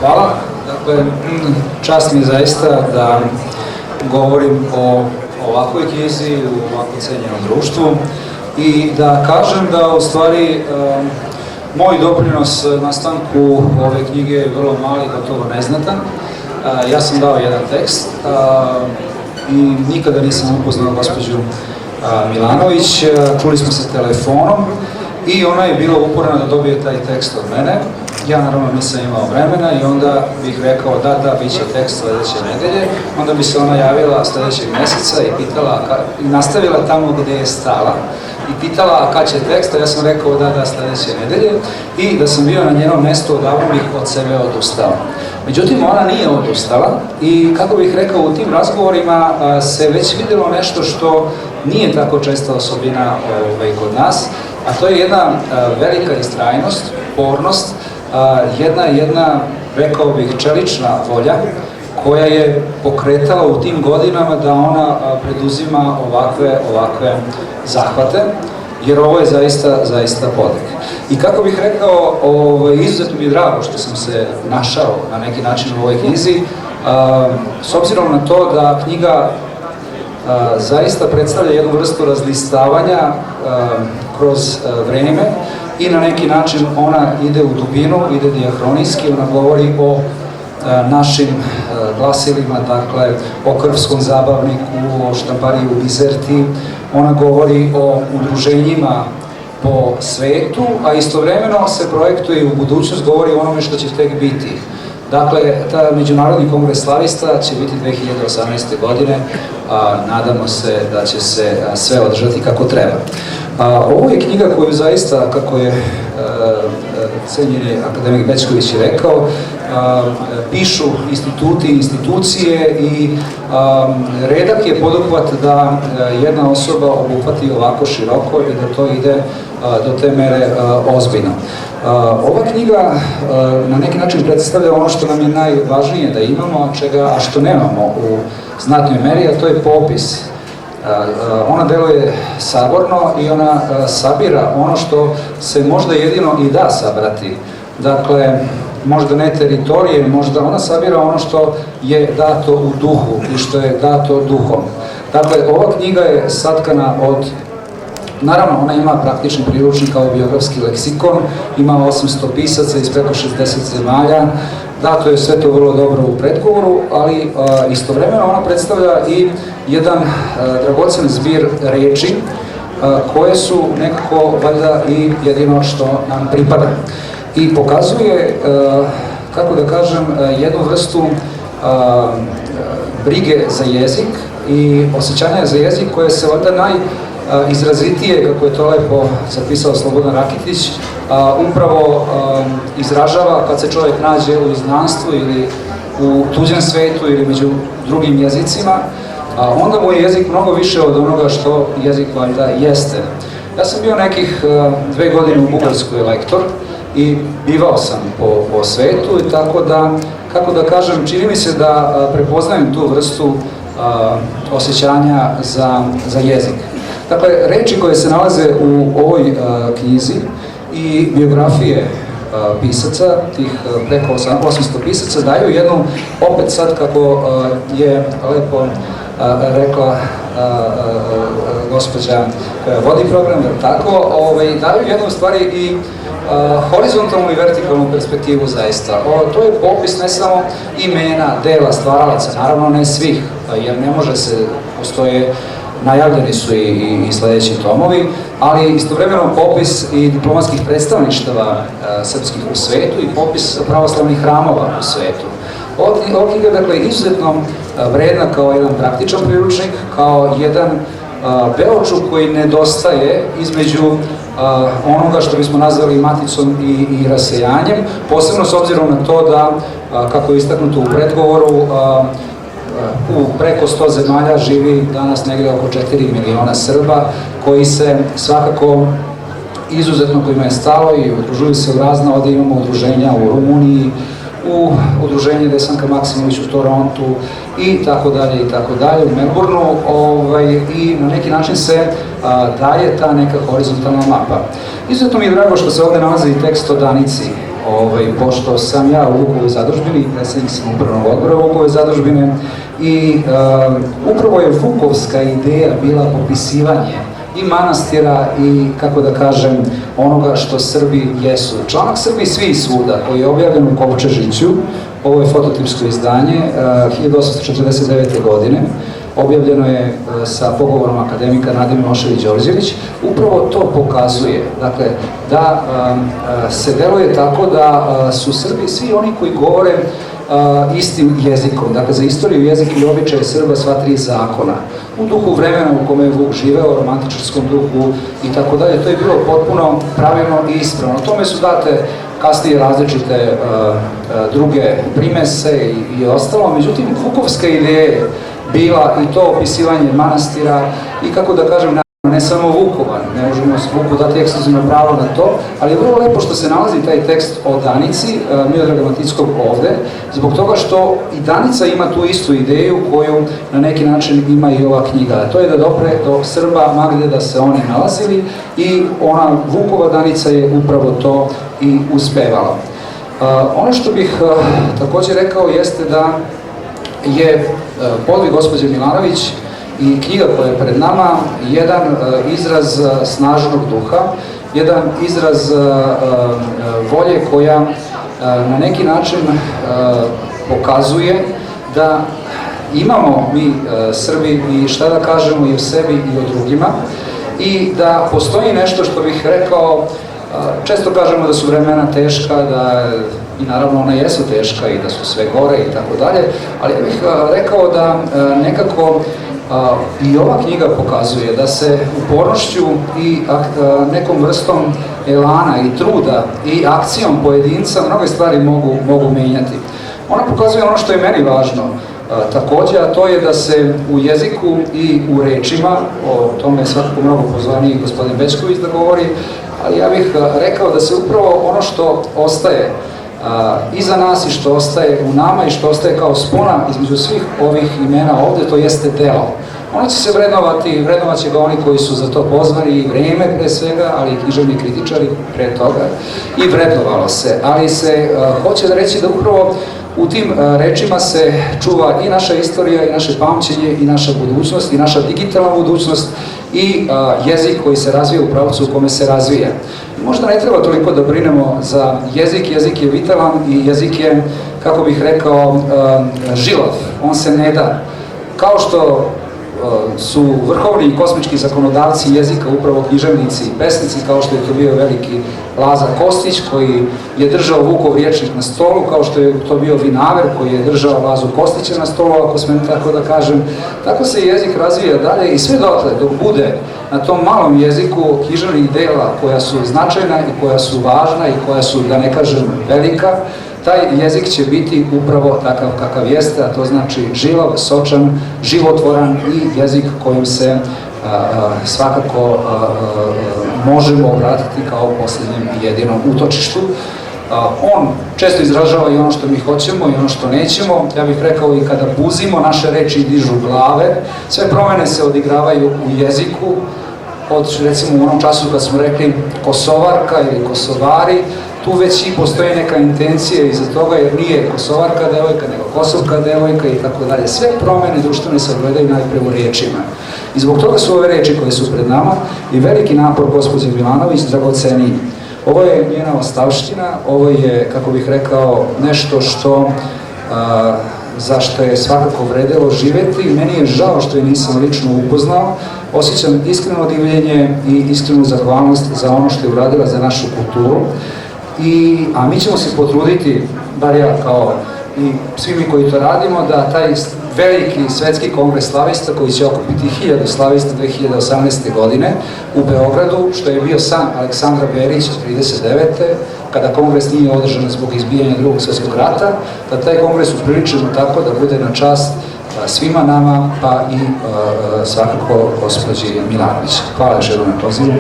Hvala. Dakle, čast mi je zaista da govorim o ovakvoj knjizi u ovako cenjenom društvu i da kažem da u stvari moj doprinos nastanku ove knjige je vrlo mali, gotovo neznatan. Ja sam dao jedan tekst i nikada nisam upoznao gospođu Milanović. Čuli smo se telefonom i ona je bila uporna da dobije taj tekst od mene. Ja naravno nisam imao vremena i onda bih rekao da, bit će tekst sledeće nedelje. Onda bi se ona javila sledećeg meseca i pitala, i nastavila tamo gde je stala i pitala kad će tekst, a ja sam rekao da sledeće nedelje i da sam bio na njenom mestu, odavno bih od sebe odustao. Međutim, ona nije odustala i kako bih rekao, u tim razgovorima se već videlo nešto što nije tako česta osobina kod nas, a to je jedna velika istrajnost, upornost, jedna, rekao bih, čelična volja koja je pokretala u tim godinama da ona preduzima ovakve zahvate, jer ovo je zaista podvig. I kako bih rekao, izuzetno mi je drago što sam se našao na neki način u ovoj knjizi, s obzirom na to da knjiga zaista predstavlja jednu vrstu razlistavanja kroz vreme i na neki način ona ide u dubinu, ide dijahronijski, ona govori o našim glasilima, dakle o Krvskom zabavniku, o štampariji u Bizerti, ona govori o udruženjima po svetu, a istovremeno se projektuje i u budućnost, govori o onome što će tek biti. Dakle, ta Međunarodni kongres slavista će biti 2018. godine, nadamo se da će se sve održati kako treba. Ovo je knjiga koju zaista, kako je cenjeni akademik Bećković je rekao, pišu instituti, institucije i redak je poduhvat da jedna osoba obuhvati ovako široko i da to ide do te mere ozbiljno. Ova knjiga na neki način predstavlja ono što nam je najvažnije da imamo, a što nemamo u znatnoj meri, a to je popis. Ona deluje saborno i ona sabira ono što se možda jedino i da sabrati. Dakle, možda ne teritorije, možda ona sabira ono što je dato u duhu i što je dato duhom. Dakle, ova knjiga je satkana od, naravno, ona ima praktični priručnik kao biografski leksikon, ima 800 pisaca iz preko 60 zemalja, dato je sve to vrlo dobro u predgovoru, ali istovremeno ona predstavlja i jedan dragocen zbir reči koje su nekako valjda i jedino što nam pripada. I pokazuje, kako da kažem, jednu vrstu brige za jezik i osjećanja za jezik koje se valjda najizrazitije, kako je to lepo zapisao Slobodan Rakitić, upravo izražava kad se čovjek nađe u izgnanstvu ili u tuđem svetu ili među drugim jezicima, onda mu je jezik mnogo više od onoga što jezik valjda jeste. Ja sam bio nekih 2 godine u Bugarskoj lektor i bivao sam po svetu i tako da, kako da kažem, čini mi se da prepoznajem tu vrstu osjećanja za jezik. Dakle, reči koje se nalaze u ovoj knjizi i biografije pisaca, tih preko 800 pisaca, daju jednu, opet sad kako je lepo rekla gospođa koja vodi program, tako, daju jednu stvari i horizontalnu i vertikalnu perspektivu zaista. To je popis ne samo imena, dela, stvaralaca, naravno ne svih, jer ne može se, postoje, najavljeni su i sledeći tomovi, ali istovremeno popis i diplomatskih predstavništava srpskih u svetu i popis pravoslavnih hramova u svetu. Ova knjiga, dakle, izuzetno vredna kao jedan praktičan priručnik, kao jedan beočuk koji nedostaje između onoga što bismo nazvali maticom i rasejanjem, posebno s obzirom na to da, kako je istaknuto u predgovoru, u preko 100 zemalja živi danas negde oko 4 miliona Srba koji se svakako izuzetno, kojima je stalo i udružuju se u razna, ovde imamo udruženja u Rumuniji, u udruženje Desanka Maksimović u Torontu i tako dalje, u Melbourneu, i na neki način se daje ta neka horizontalna mapa. Izuzetno mi je drago što se ovde nalazi i tekst o Danici, pošto sam ja u Vukovoj zadužbini, predsjednik sam upravnog odbora Vukove zadužbine i upravo je vukovska ideja bila popisivanje i manastira i, kako da kažem, onoga što Srbi jesu. Članak Srbi svi i svuda, koji je objavljen u Kovčežiću, ovo je fototipsko izdanje, 1849. godine, objavljeno je sa pogovorom akademika Nadime Ošević-Đorđević, upravo to pokazuje, dakle, da se deluje tako da su Srbi svi oni koji govore istim jezikom, dakle za istoriju, jezik i običaje Srba sva tri zakona, u duhu vremena u kome je Vuk živeo, romantičarskom duhu i tako dalje, to je bilo potpuno pravilno i ispravno. Tome su date kasnije različite druge primese i ostalo, međutim vukovska ideja je bila i to opisivanje manastira i, kako da kažem, ne samo Vukova, ne možemo Vuku dati ekskluzivno pravo na to, ali je vrlo lepo što se nalazi taj tekst o Danici, Miodraga Matickog ovde, zbog toga što i Danica ima tu istu ideju koju na neki način ima i ova knjiga. To je da dopre do Srba, ma gde da se oni nalazili, i ona Vukova Danica je upravo to i uspevala. Ono što bih takođe rekao jeste da je podvig gospođe Milanović i knjiga koja je pred nama jedan izraz snažnog duha, jedan izraz volje koja na neki način pokazuje da imamo mi Srbi i šta da kažemo i o sebi i o drugima i da postoji nešto što bih rekao, često kažemo da su vremena teška, da i naravno ona jesu teška i da su sve gore i tako dalje, ali ja bih rekao da nekako i ova knjiga pokazuje da se upornošću i nekom vrstom elana i truda i akcijom pojedinca mnoge stvari mogu menjati. Ona pokazuje ono što je meni važno takođe, a to je da se u jeziku i u rečima, o tome je svakako mnogo pozvaniji gospodin Bećković da govori, ali ja bih rekao da se upravo ono što ostaje iza nas i što ostaje u nama i što ostaje kao spona između svih ovih imena ovde, to jeste delo. Ono će se vrednovati, vrednovat će ga oni koji su za to pozvani, i vreme pre svega, ali i književni kritičari pre toga, i vrednovalo se. Ali se hoće da reći da upravo u tim rečima se čuva i naša istorija, i naše pamćenje, i naša budućnost, i naša digitalna budućnost, i jezik koji se razvija u pravcu u kome se razvija. Možda ne treba toliko da brinemo za jezik, jezik je vitalan i jezik je, kako bih rekao, žilav, on se ne da. Kao što su vrhovni i kosmički zakonodavci jezika upravo književnici i pesnici, kao što je to bio veliki Lazar Kostić koji je držao Vukov rječnik na stolu, kao što je to bio Vinaver koji je držao Lazu Kostića na stolu, ako smem tako da kažem. Tako se jezik razvija dalje i sve dotle dok bude na tom malom jeziku književnih dela koja su značajna i koja su važna i koja su, da ne kažem, velika, taj jezik će biti upravo takav kakav jeste, a to znači žilav, sočan, životvoran i jezik kojim se svakako možemo obratiti kao posljednjem i jedinom utočištu. On često izražava i ono što mi hoćemo i ono što nećemo. Ja bih rekao i kada buzimo, naše reči dižu glave, sve promene se odigravaju u jeziku. Od, recimo, u onom času kad smo rekli kosovarka ili kosovari, tu već i postoji neka intencija iza toga, jer nije kosovarka devojka, nego kosovka devojka i tako dalje. Sve promene društvene se ogledaju najpre u rečima. I zbog toga su ove reči koje su pred nama i veliki napor gospođe Milanović dragoceniji. Ovo je njena ostavština, ovo je, kako bih rekao, nešto što za što je svakako vredelo živeti. Meni je žao što je nisam lično upoznao. Osjećam iskreno divljenje i iskrenu zahvalnost za ono što je uradila za našu kulturu. A mi ćemo se potruditi, bar ja kao i svi mi koji to radimo, da taj veliki svetski kongres slavista koji će okupiti 1000 slavista 2018. godine u Beogradu, što je bio san Aleksandra Berića 39. kada kongres nije održan zbog izbijanja Drugog svjetskog rata, da taj kongres upriličimo tako da bude na čast svima nama, pa i svakako gospođi Milanović. Hvala još jednom na pozivu.